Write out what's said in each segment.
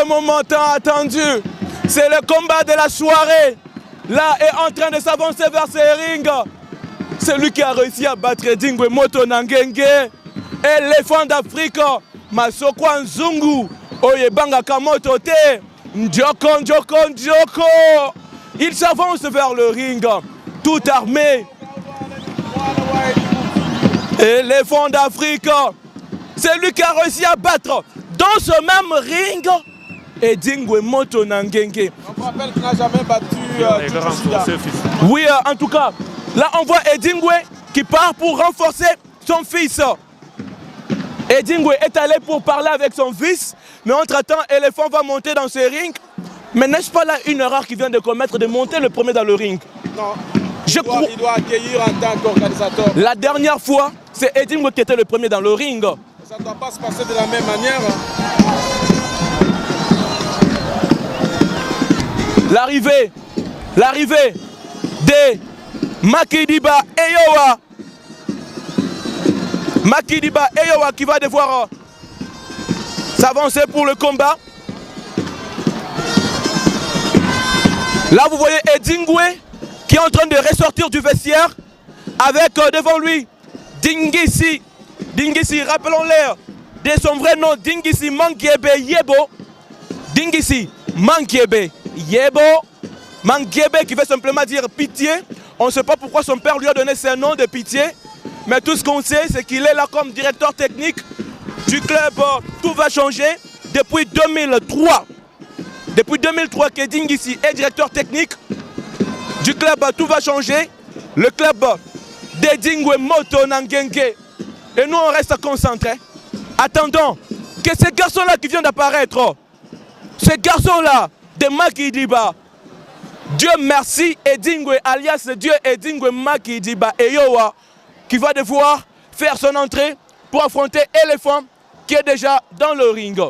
Le moment tant attendu, c'est le combat de la soirée. Là est en train de s'avancer vers ses rings. Celui qui a réussi à battre Edingwe Moto Nangenge, éléphant d'Afrique, Masokwa Nzungu, Oyebanga Kamoto Te, Ndjoko. Il s'avance vers le ring, tout armé. Éléphant d'Afrique, c'est lui qui a réussi à battre dans ce même ring Edingwe Moto Nangenge. On rappelle qu'il n'a jamais battu Oui, en tout cas, là on voit Edingwe qui part pour renforcer son fils. Edingwe est allé pour parler avec son fils, mais entre-temps, Éléphant va monter dans ce ring. Mais n'est-ce pas là une erreur qu'il vient de commettre de monter le premier dans le ring? Non, il doit accueillir en tant qu'organisateur. La dernière fois, c'est Edingwe qui était le premier dans le ring. Ça ne doit pas se passer de la même manière. L'arrivée de Makidiba Eyowa. Makidiba Eyowa qui va devoir s'avancer pour le combat. Là vous voyez Edingwe qui est en train de ressortir du vestiaire avec devant lui Dingisi. Dingisi, rappelons-le de son vrai nom, Dingisi Mankiebe Yebo. Dingisi Mankiebe Yebo. Mankiebe qui veut simplement dire pitié. On ne sait pas pourquoi son père lui a donné ce nom de pitié. Mais tout ce qu'on sait, c'est qu'il est là comme directeur technique du club. Tout va changer depuis 2003. Depuis 2003 que Dingisi est directeur technique du club. Tout va changer. Le club d'Edingwe Moto Nangenge. Et nous, on reste concentrés. Attendons que ces garçons-là qui viennent d'apparaître, ces garçons-là de Makidiba, Dieu merci, Edingwe, alias Dieu Edingwe Makidiba Eyowa, qui va devoir faire son entrée pour affronter Éléphant, qui est déjà dans le ring.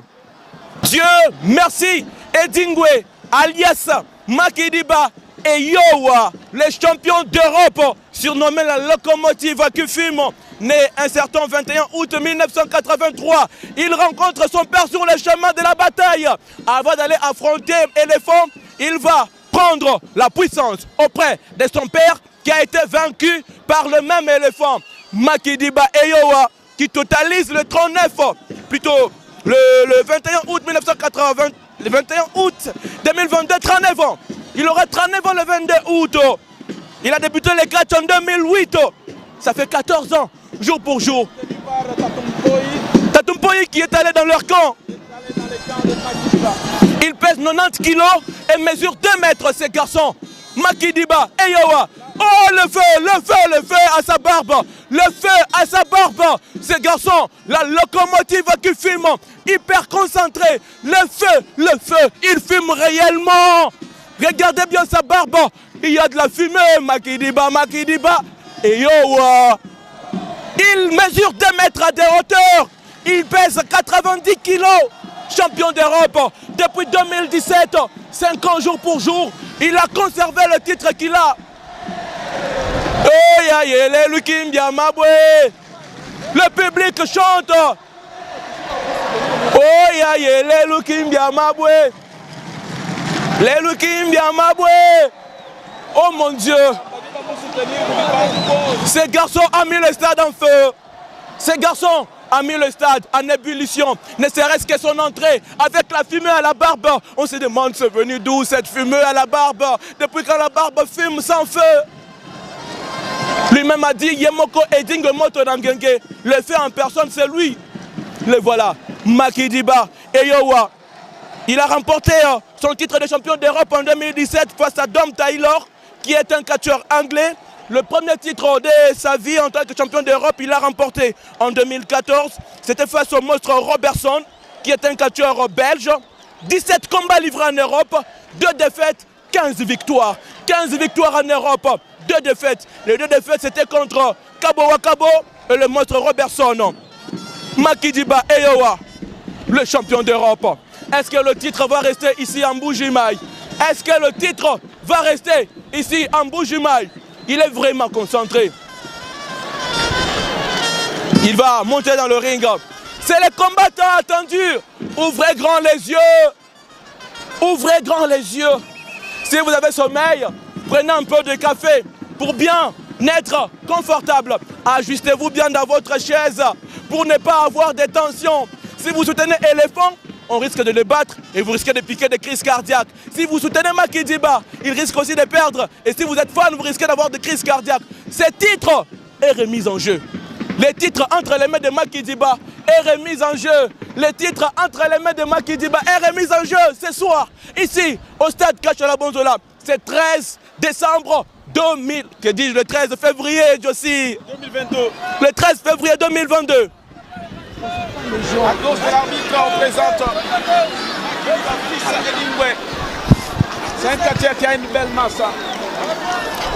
Dieu merci, Edingwe, alias Makidiba Eyowa, les champions d'Europe, surnommé la locomotive Kufim, né un certain 21 août 1983. Il rencontre son père sur le chemin de la bataille. Avant d'aller affronter Éléphant, il va prendre la puissance auprès de son père qui a été vaincu par le même Éléphant. Makidiba Eyowa qui totalise le 39, plutôt le 21 août 1980, le 21 août 2022, 39 ans. Il aura 39 ans le 22 août. Il a débuté les catchs en 2008. Ça fait 14 ans, jour pour jour. Tatumpoyi qui est allé dans leur camp. Il pèse 90 kilos et mesure 2 mètres, ces garçons. Makidiba Eyowa. Oh, le feu à sa barbe. Le feu à sa barbe. Ces garçons, la locomotive qui fume, hyper concentré. Le feu, il fume réellement. Regardez bien sa barbe. Il y a de la fumée, Makidiba Eyowa. Il mesure 2 mètres de hauteur. Il pèse 90 kilos. Champion d'Europe depuis 2017. 5 ans jour pour jour. Il a conservé le titre qu'il a. Le public chante. Oh mon Dieu. Ces garçons ont mis le stade en feu. Ces garçons ont mis le stade en ébullition. Ne serait-ce que son entrée avec la fumée à la barbe. On se demande c'est venu d'où cette fumée à la barbe. Depuis quand la barbe fume sans feu. Lui-même a dit Yemoko Edingwe Moto Nangenge. Le fait en personne c'est lui. Le voilà. Makidiba Eyowa. Il a remporté son titre de champion d'Europe en 2017 face à Dom Taylor, qui est un catcheur anglais. Le premier titre de sa vie en tant que champion d'Europe, il l'a remporté en 2014. C'était face au monstre Robertson, qui est un catcheur belge. 17 combats livrés en Europe, 2 défaites, 15 victoires. 15 victoires en Europe, 2 défaites. Les 2 défaites, c'était contre Kabo Wakabo et le monstre Robertson. Makidiba Eyowa, le champion d'Europe. Est-ce que le titre va rester ici en Mbuji-Mayi? Est-ce que le titre va rester ici en Mbuji-Mayi? Il est vraiment concentré. Il va monter dans le ring. C'est le combattant attendu. Ouvrez grand les yeux. Ouvrez grand les yeux. Si vous avez sommeil, prenez un peu de café pour bien être confortable. Ajustez-vous bien dans votre chaise pour ne pas avoir des tensions. Si vous soutenez éléphant, on risque de le battre et vous risquez de piquer des crises cardiaques. Si vous soutenez Makidiba, il risque aussi de perdre. Et si vous êtes fan, vous risquez d'avoir des crises cardiaques. Ce titre est remis en jeu. Le titre entre les mains de Makidiba est remis en jeu. Le titre entre les mains de Makidiba est remis en jeu ce soir, ici, au stade Kachala Bonzola. C'est 13 décembre 2000. Que dis-je, le 13 février, Jossi 2022. Le 13 février 2022. À gauche de l'arbitre, on présente c'est un quartier qui a une belle masse.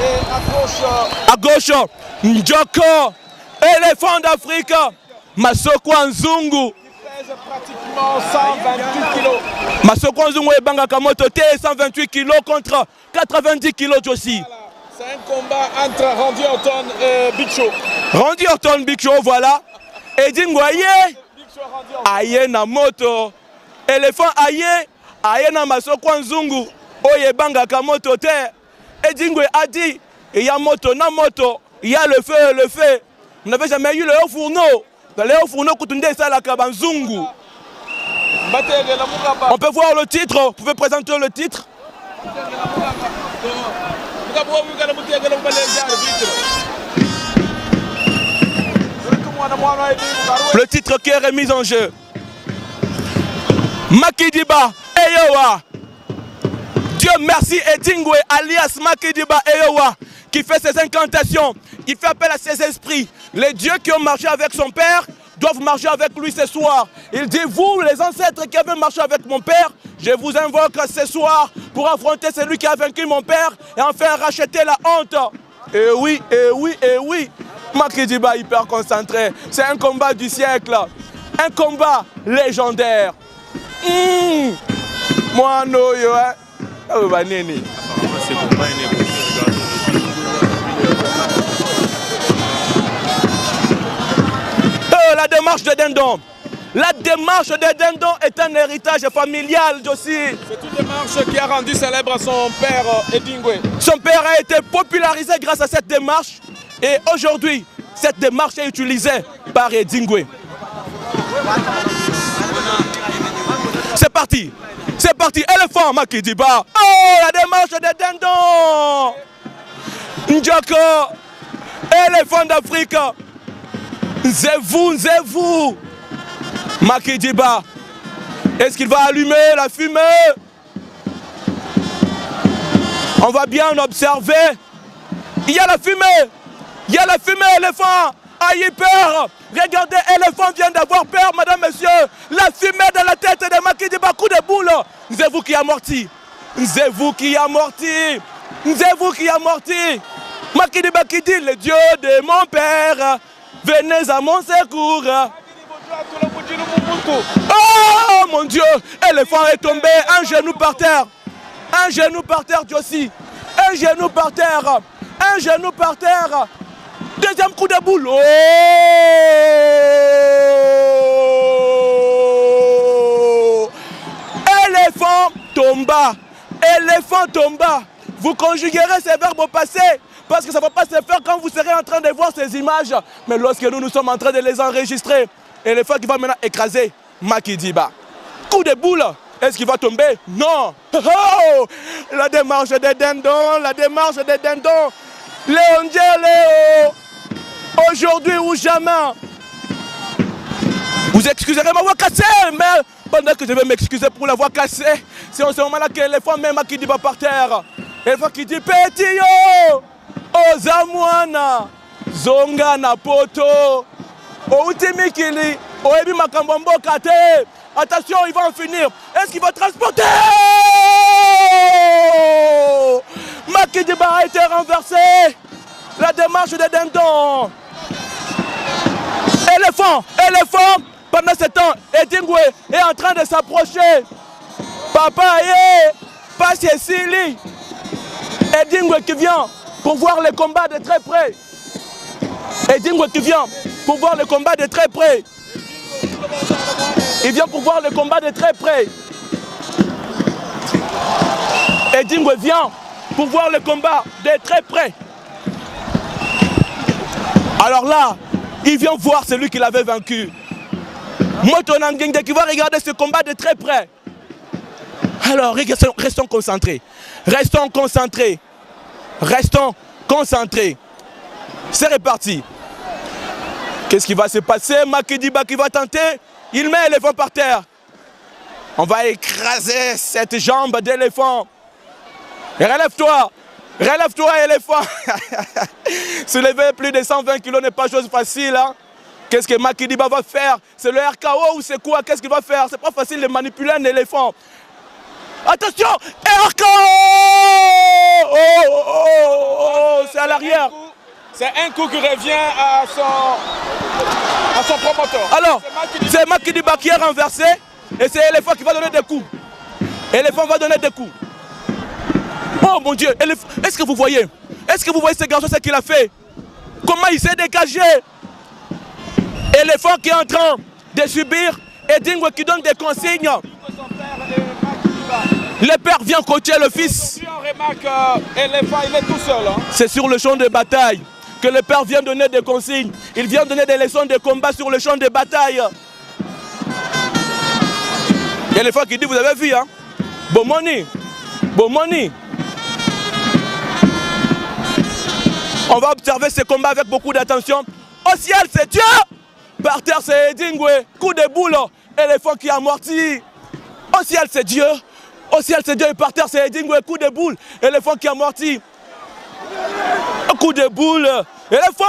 Et à gauche, Njoko, éléphant d'Afrique, Masoko Nzungu. Il pèse pratiquement 128 kilos. Masoko Nzungu et Banga Kamoto, 128 kilos contre 90 kilos aussi. Voilà. C'est un combat entre Randy Orton et Big Show. Randy Orton, Big Show, voilà. Et Dingwaye, aye na moto. Éléphant aye na Masoko Nzungu. Oye Banga Kamoto te. Et Dingwe a dit, il y a moto, na moto. Il y a le feu, le feu. Vous n'avez jamais eu le haut fourneau. Dans le haut fourneau, la Kabanzungu. On peut voir le titre. Vous pouvez présenter le titre. Le titre qui est remis en jeu. Makidiba Eyowa. Dieu merci Edingwe alias Makidiba Eyowa qui fait ses incantations, qui fait appel à ses esprits. Les dieux qui ont marché avec son père doivent marcher avec lui ce soir. Il dit, vous les ancêtres qui avez marché avec mon père, je vous invoque ce soir pour affronter celui qui a vaincu mon père et enfin racheter la honte. Et oui, et oui, et oui. Makidiba hyper concentré. C'est un combat du siècle. Un combat légendaire. Moi, no, yo, hein. La démarche de Dindon. La démarche de Dindon est un héritage familial aussi. C'est une démarche qui a rendu célèbre son père Edingwe. Son père a été popularisé grâce à cette démarche. Et aujourd'hui, cette démarche est utilisée par Edingwe. C'est parti. C'est parti. Éléphant Makidiba. Oh, la démarche de Dindon. Njoko. Éléphant d'Afrique. Nzevou. Makidiba. Est-ce qu'il va allumer la fumée? On va bien observer. Il y a la fumée. Il y a la fumée, éléphant. Aïe, peur. Regardez, éléphant vient d'avoir peur, madame, monsieur. La fumée dans la tête de Makidiba, coup de boule. Nzevou qui est amorti. Nzevou qui est amorti. Nzevou qui est amorti. Makidiba qui dit, le Dieu de mon père, venez à mon secours. Oh mon Dieu, éléphant est tombé, un genou par terre. Un genou par terre, Jossi. Un genou par terre. Un genou par terre. Deuxième coup de boule. Oh! Éléphant tomba. Éléphant tomba. Vous conjuguerez ces verbes au passé parce que ça ne va pas se faire quand vous serez en train de voir ces images. Mais lorsque nous sommes en train de les enregistrer, éléphant qui va maintenant écraser Makidiba. Coup de boule. Est-ce qu'il va tomber? Non. Oh! La démarche des dindons. La démarche des dindons. Léon Léo. Aujourd'hui ou jamais. Vous excuserez ma voix cassée, mais pendant que je vais m'excuser pour la voix cassée, c'est en ce moment-là que l'éléphant met Makidiba par terre. L'éléphant qui dit petit yo, Ozamwana, Zonga na poto, Outimikili, Oebi Makambombo Kate. Attention, il va en finir. Est-ce qu'il va transporter? Makidiba a été renversé. La démarche des dindons. Éléphant, pendant ce temps, Edingwe est en train de s'approcher. Papa, pas Cécilie. Edingwe qui vient pour voir le combat de très près. Edingwe qui vient pour voir le combat de très près. Il vient pour voir le combat de très près. Edingwe vient pour voir le combat de très près. Alors là, il vient voir celui qui l'avait vaincu. Moto Nangenge qui va regarder ce combat de très près. Alors, restons concentrés. Restons concentrés. Restons concentrés. C'est reparti. Qu'est-ce qui va se passer? Makidiba qui va tenter. Il met l'éléphant par terre. On va écraser cette jambe d'éléphant. Relève-toi. Relève-toi, éléphant. Soulever plus de 120 kilos n'est pas chose facile. Hein? Qu'est-ce que Makidiba va faire? C'est le RKO ou c'est quoi? Qu'est-ce qu'il va faire? C'est pas facile de manipuler un éléphant. Attention! RKO! Oh, oh, oh, oh, c'est à l'arrière. C'est un coup qui revient à son promoteur. Alors, c'est Makidiba qui est renversé et c'est l'éléphant qui va donner des coups. L'éléphant va donner des coups. Oh mon Dieu, est-ce que vous voyez? Est-ce que vous voyez ce garçon, ce qu'il a fait? Comment il s'est dégagé? Éléphant qui est en train de subir Edingwe qui donne des consignes. Le père vient coacher le fils. On remarque l'éléphant, il est tout seul. Hein? C'est sur le champ de bataille que le père vient donner des consignes. Il vient donner des leçons de combat sur le champ de bataille. L'éléphant qui dit, vous avez vu, hein? Bomoni. Bomoni. On va observer ce combat avec beaucoup d'attention. Au ciel, c'est Dieu. Par terre, c'est Edingwe. Coup de boule. Éléphant qui amortit. Au ciel, c'est Dieu. Au ciel, c'est Dieu. Et par terre, c'est Edingwe. Coup de boule. Éléphant qui amortit. Coup de boule. Éléphant.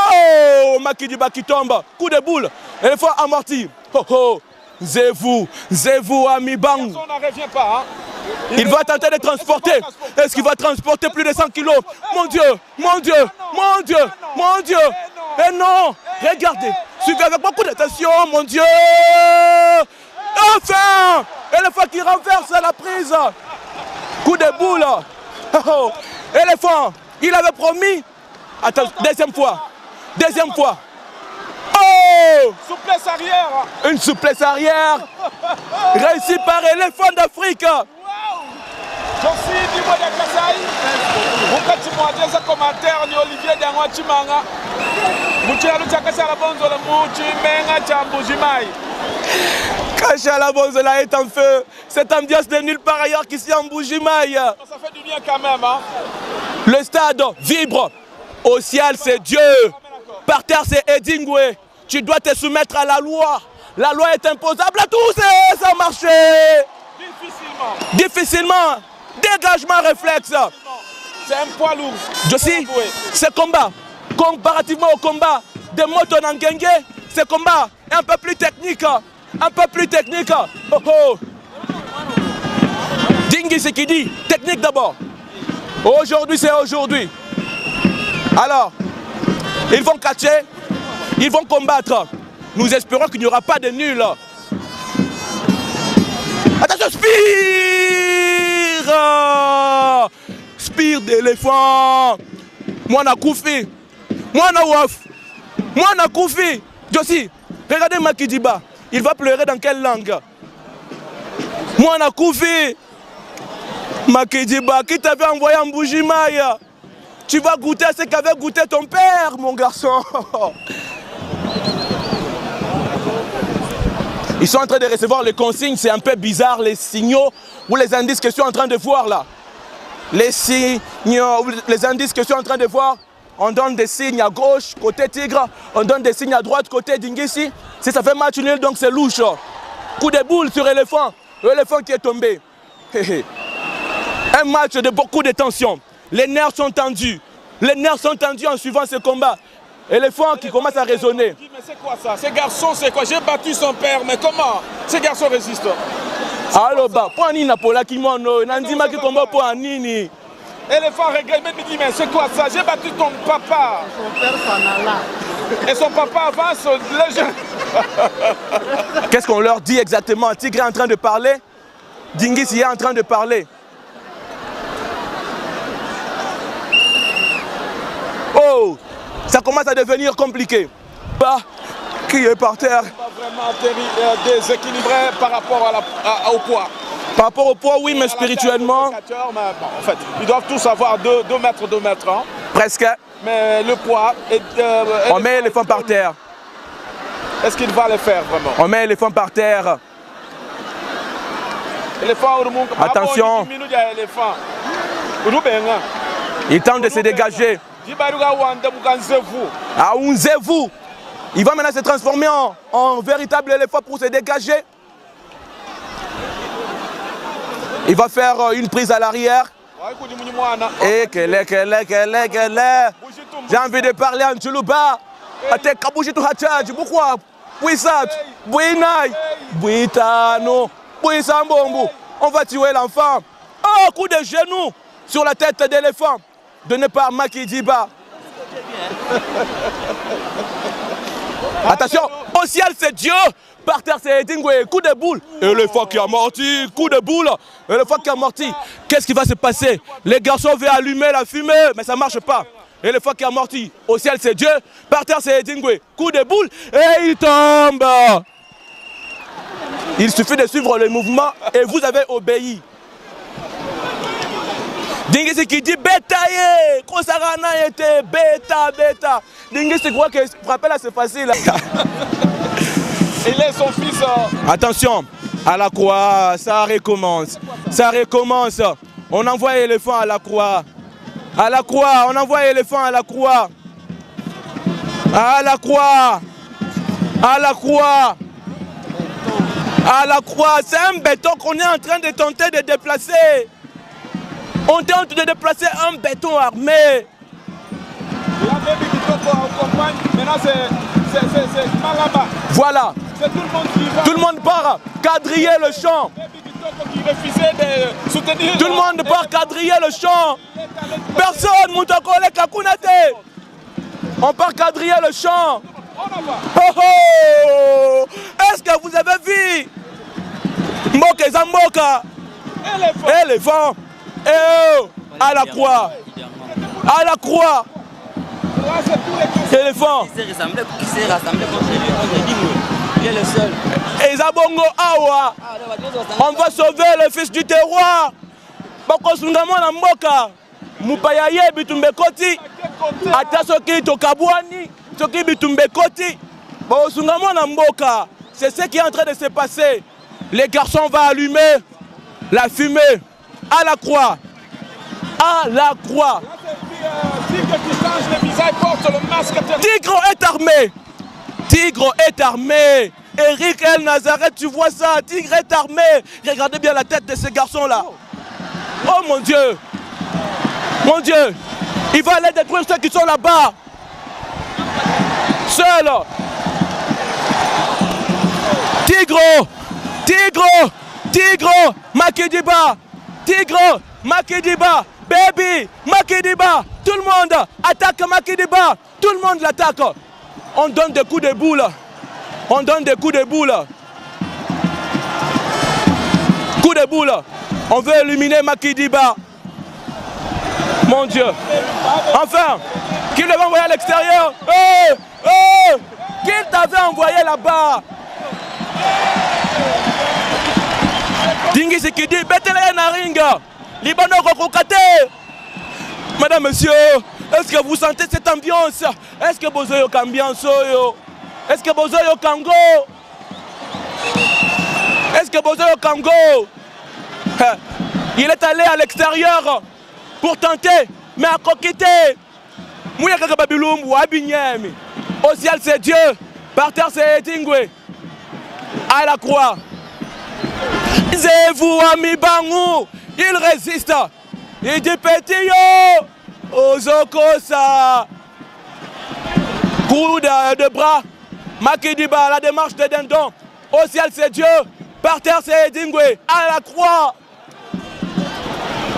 Oh, Makidiba qui tombe. Coup de boule. Éléphant amorti. Oh oh. Zévou, ami Bang. On n'en revient pas. Hein? Il va tenter de transporter. Est-ce qu'il va transporter plus de 100 kilos? Mon Dieu, mon Dieu, mon Dieu, mon Dieu. Et non, regardez. Suivez avec beaucoup d'attention, mon Dieu. Enfin, éléphant qui renverse la prise. Coup de boule. Oh, éléphant, il avait promis. Attends, deuxième fois. Deuxième fois. Oh! Souplesse arrière. Une souplesse arrière. Réussie par éléphant d'Afrique. Josi Dimo de Kasai. Mukati mwadeza commentaire ni Olivier Dangwa Chimanga. Muchira luchakasa la bonzo la muchi menga chambujimai. Kashala Bonzola est en feu. Cette ambiance de nulle part ailleurs qu'ici en Bujimaï. Ça fait du bien quand même. Hein? Le stade vibre. Au ciel, c'est Dieu. Par terre, c'est Edingwe. Tu dois te soumettre à la loi. La loi est imposable à tous et ça a marché. Difficilement. Difficilement. Dégagement réflexe. C'est un poids lourd. Josi, ce combat, comparativement au combat de Moto Nangenge, ce combat est un peu plus technique. Un peu plus technique. Oh oh. Dingi, c'est qui dit technique d'abord. Aujourd'hui, c'est aujourd'hui. Alors, ils vont catcher, ils vont combattre. Nous espérons qu'il n'y aura pas de nul. Attention, spire! Spire d'éléphant. Mwana Koufi. Mwana Waf. Mwana Koufi. Josi, regardez Makidiba. Il va pleurer dans quelle langue? Mwana Koufi. Makidiba, qui t'avait envoyé en Bujimaï? Tu vas goûter à ce qu'avait goûté ton père, mon garçon. Ils sont en train de recevoir les consignes, c'est un peu bizarre, les signaux ou les indices que je suis en train de voir là. Les signaux, les indices que je suis en train de voir, on donne des signes à gauche, côté Tigre, on donne des signes à droite, côté Dingisi. Si ça fait match nul, donc c'est louche. Coup de boule sur l'éléphant, l'éléphant qui est tombé. Un match de beaucoup de tension. Les nerfs sont tendus. Les nerfs sont tendus en suivant ce combat. Éléphant qui commence à raisonner. Mais c'est quoi ça? Ces garçons, c'est quoi? J'ai battu son père, mais comment? Ces garçons résistent. Alors, pour Anina, pour la Kimono, Nandima qui combat pour Anini. Éléphant regrette, mais me dit, mais c'est quoi ça? J'ai battu ton papa. Son père s'en alla. Et son papa avance les jeunes. Qu'est-ce qu'on leur dit exactement? Tigre est en train de parler. Dingisi est en train de parler. Oh, ça commence à devenir compliqué. Bah, qui est par terre? Pas vraiment déséquilibré par rapport au poids. Par rapport au poids, oui, mais spirituellement... Mais bon, en fait, ils doivent tous avoir 2 mètres, 2 mètres. Hein. Presque. Mais le poids... on met l'éléphant par terre. Est-ce qu'il va le faire vraiment? On met l'éléphant par terre. Attention. Il tente de se dégager. Ah, Unzevu. Il va maintenant se transformer en véritable éléphant pour se dégager. Il va faire une prise à l'arrière. Et quelle. J'ai envie de parler en Tchoulouba. Pourquoi? Bouissat, Bouinai, Bouitano, Bouissambombo. On va tuer l'enfant. Oh, coup de genou sur la tête d'éléphant. De ne pas Makidiba. Attention, au ciel c'est Dieu. Par terre c'est Edingwe, coup de boule. Éléphant qui a morti, coup de boule. Éléphant qui a morti. Qu'est-ce qui va se passer? Les garçons veulent allumer la fumée, mais ça ne marche pas. Éléphant qui a morti. Au ciel c'est Dieu. Par terre c'est Edingwe, coup de boule. Et il tombe. Il suffit de suivre le mouvement et vous avez obéi. Dingisi qui dit bétaillé, Kosarana était bêta. Dingisi croit que frapper là c'est facile. Il est son fils. Attention, à la croix, ça recommence. Ça recommence. On envoie l'éléphant à la croix. À la croix, on envoie l'éléphant à la croix. À la croix. À la croix. À la croix, c'est un béton qu'on est en train de tenter de déplacer. On tente de déplacer un béton armé. Voilà. Tout le monde part quadriller le champ. Tout le monde part quadriller le champ. Personne, Moutakole Kakunate. On part quadriller le champ. Oh oh! Est-ce que vous avez vu Mboke Zamboka? Éléphant. Et à la croix. À la croix. Éléphant. Qui s'est rassemblé contre lui? Il est le seul. Et Zabongo Awa. On va sauver le fils du terroir. Bakosungamo na mboka. Mupaya ye bitumbe koti. Ata soki tokabwani. Soki bitumbe koti. Bakosungamo na mboka. C'est ce qui est en train de se passer. Les garçons vont allumer la fumée. À la croix. À la croix. Tigre est armé. Tigre est armé. Eric El Nazareth, tu vois ça? Tigre est armé. Regardez bien la tête de ce garçon-là. Oh mon Dieu. Mon Dieu. Il va aller détruire ceux qui sont là-bas. Seul. Tigre. Tigre. Tigre. Makidiba. Tigre. Makidiba. Baby. Makidiba. Tout le monde attaque Makidiba. Tout le monde l'attaque. On donne des coups de boule. On donne des coups de boule. Coup de boule. On veut éliminer Makidiba. Mon Dieu. Enfin, qui l'avait envoyé à l'extérieur? Oh, oh, qui t'avait envoyé là-bas? Dingisi qui dit Bethlehem Naringa. Libano Kokokate. Madame, monsieur, est-ce que vous sentez cette ambiance? Est-ce que vous avez une ambiance? Est-ce que vous avez un Congo? Est-ce que vous avez un Congo? Il est allé à l'extérieur pour tenter, mais à coquiter. Au ciel c'est Dieu, par terre c'est Edingwe. À la croix. Zevu Amibangu, il résiste. Il dit petit yo, Ozokosa. Coup de bras. Makidiba, la démarche de Dindon. Au ciel c'est Dieu, par terre c'est Edingwe. À la croix.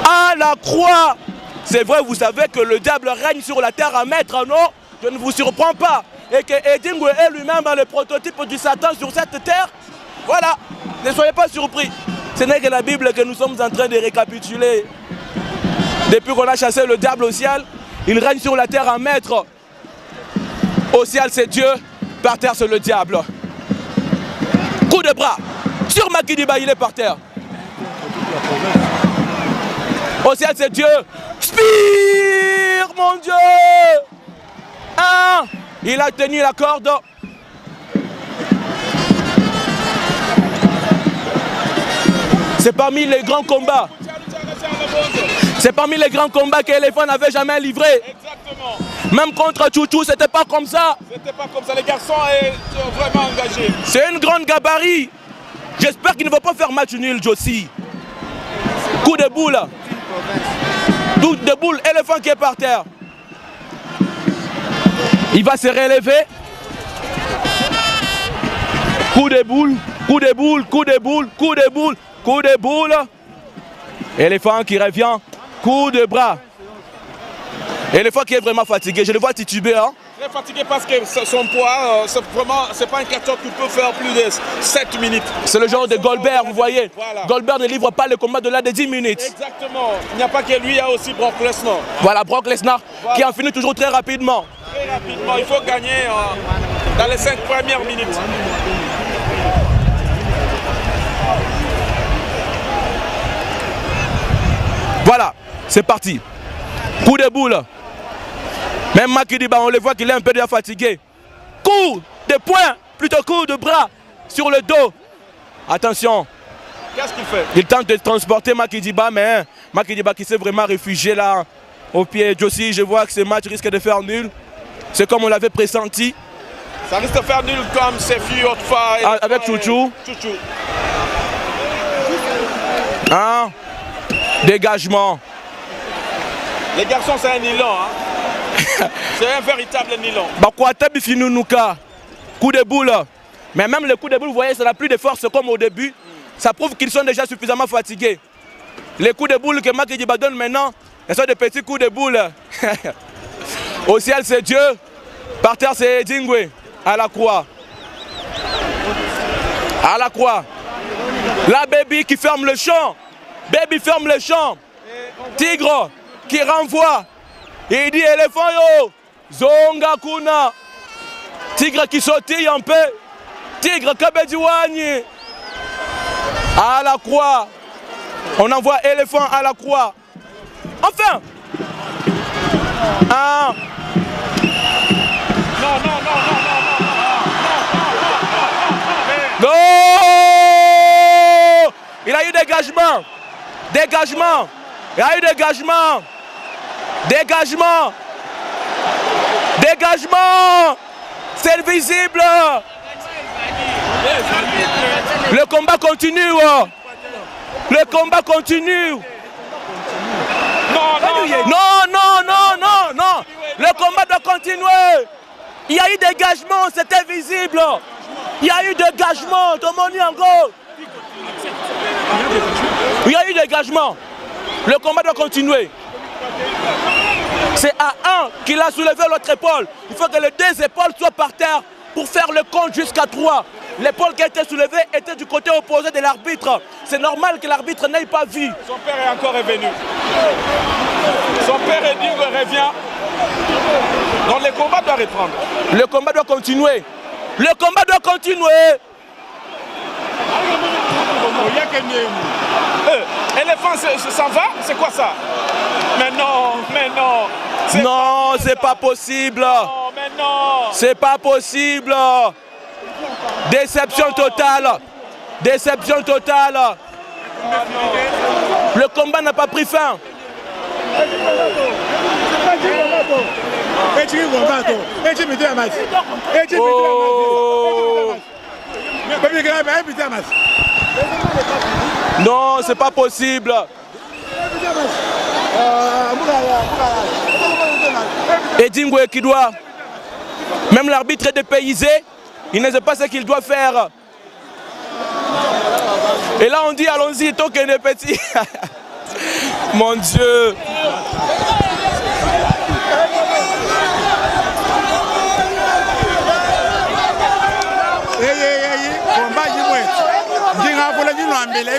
À la croix. C'est vrai, vous savez que le diable règne sur la terre à maître, non? Je ne vous surprends pas. Et que Edingwe est lui-même le prototype du Satan sur cette terre. Voilà, ne soyez pas surpris. Ce n'est que la Bible que nous sommes en train de récapituler. Depuis qu'on a chassé le diable au ciel, il règne sur la terre à maître. Au ciel c'est Dieu, par terre c'est le diable. Coup de bras. Sur Makidiba, il est par terre. Au ciel, c'est Dieu. Spire, mon Dieu. Ah, il a tenu la corde. C'est parmi les grands combats. C'est parmi les grands combats qu'Elephant n'avait jamais livré. Exactement. Même contre Chouchou, c'était pas comme ça. C'était pas comme ça. Les garçons sont vraiment engagés. C'est une grande gabarit. J'espère qu'il ne va pas faire match nul, Josie. Coup de boule. Coup de boule, Elephant qui est par terre. Il va se relever. Coup de boule, coup de boule, coup de boule, coup de boule, coup de boule. Elephant qui revient. Coup de bras. Elephant qui est vraiment fatigué. Je le vois tituber. Hein? Très fatigué parce que son poids, c'est pas un carton qui peut faire plus de 7 minutes. C'est le genre de Goldberg, vous voyez. Voilà. Goldberg ne livre pas le combat de 10 minutes. Exactement. Il n'y a pas que lui, il y a aussi Brock Lesnar. Voilà, Brock Lesnar qui en finit toujours très rapidement. Très rapidement, il faut gagner dans les 5 premières minutes. Voilà, c'est parti. Coup de boule. Même Makidiba, on le voit qu'il est un peu déjà fatigué. Coup de poing, plutôt coup de bras sur le dos. Attention. Qu'est-ce qu'il fait? Il tente de transporter Makidiba, mais Makidiba qui s'est vraiment réfugié là au pied. Josie, je vois que ce match risque de faire nul. C'est comme on l'avait pressenti. Ça risque de faire nul comme Sefi Otfa. Avec Chouchou. Chouchou. Hein? Dégagement. Les garçons, c'est un nylon. Hein? C'est un véritable nylon. Coup de boule. Mais même le coup de boule, vous voyez, ça n'a plus de force comme au début. Ça prouve qu'ils sont déjà suffisamment fatigués. Les coups de boule que Makidiba donne maintenant, ce sont des petits coups de boule. Au ciel, c'est Dieu. Par terre, c'est Dingwe. À la croix. À la croix. La Baby qui ferme le champ. Baby ferme le champ. Tigre qui renvoie. Et il dit éléphant yo. Zonga kuna. Tigre qui sautille un peu. Tigre Kabediwani. À la croix. On envoie éléphant à la croix. Enfin. Ah. Non, non, non, non, non, non, non, non, non. Non. Il a eu dégagement. Dégagement. Il a eu dégagement. Dégagement. Dégagement. C'est visible. Le combat continue. Le combat continue. Non, non, non. Non, non, non, non, non. Le combat doit continuer. Il y a eu dégagement, c'était visible. Il y a eu dégagement, Tomoni Ango. Il y a eu dégagement. Le combat doit continuer. C'est à 1 qu'il a soulevé l'autre épaule. Il faut que les deux épaules soient par terre pour faire le compte jusqu'à 3. L'épaule qui a été soulevée était du côté opposé de l'arbitre. C'est normal que l'arbitre n'ait pas vu. Son père est encore revenu. Son père est dit qu'il revient. Donc le combat doit reprendre. Le combat doit continuer. Le combat doit continuer. Éléphant s'en va? C'est quoi ça? Mais non, mais non. Non, c'est pas possible. Non, mais non. C'est pas possible. Déception totale. Déception totale. Le combat n'a pas pris fin. Oh. Non, c'est pas possible. Et Dingwe qui doit, même l'arbitre est dépaysé, il ne sait pas ce qu'il doit faire. Et là on dit allons-y, tant qu'il est petit. Mon Dieu.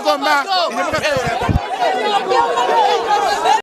Combat,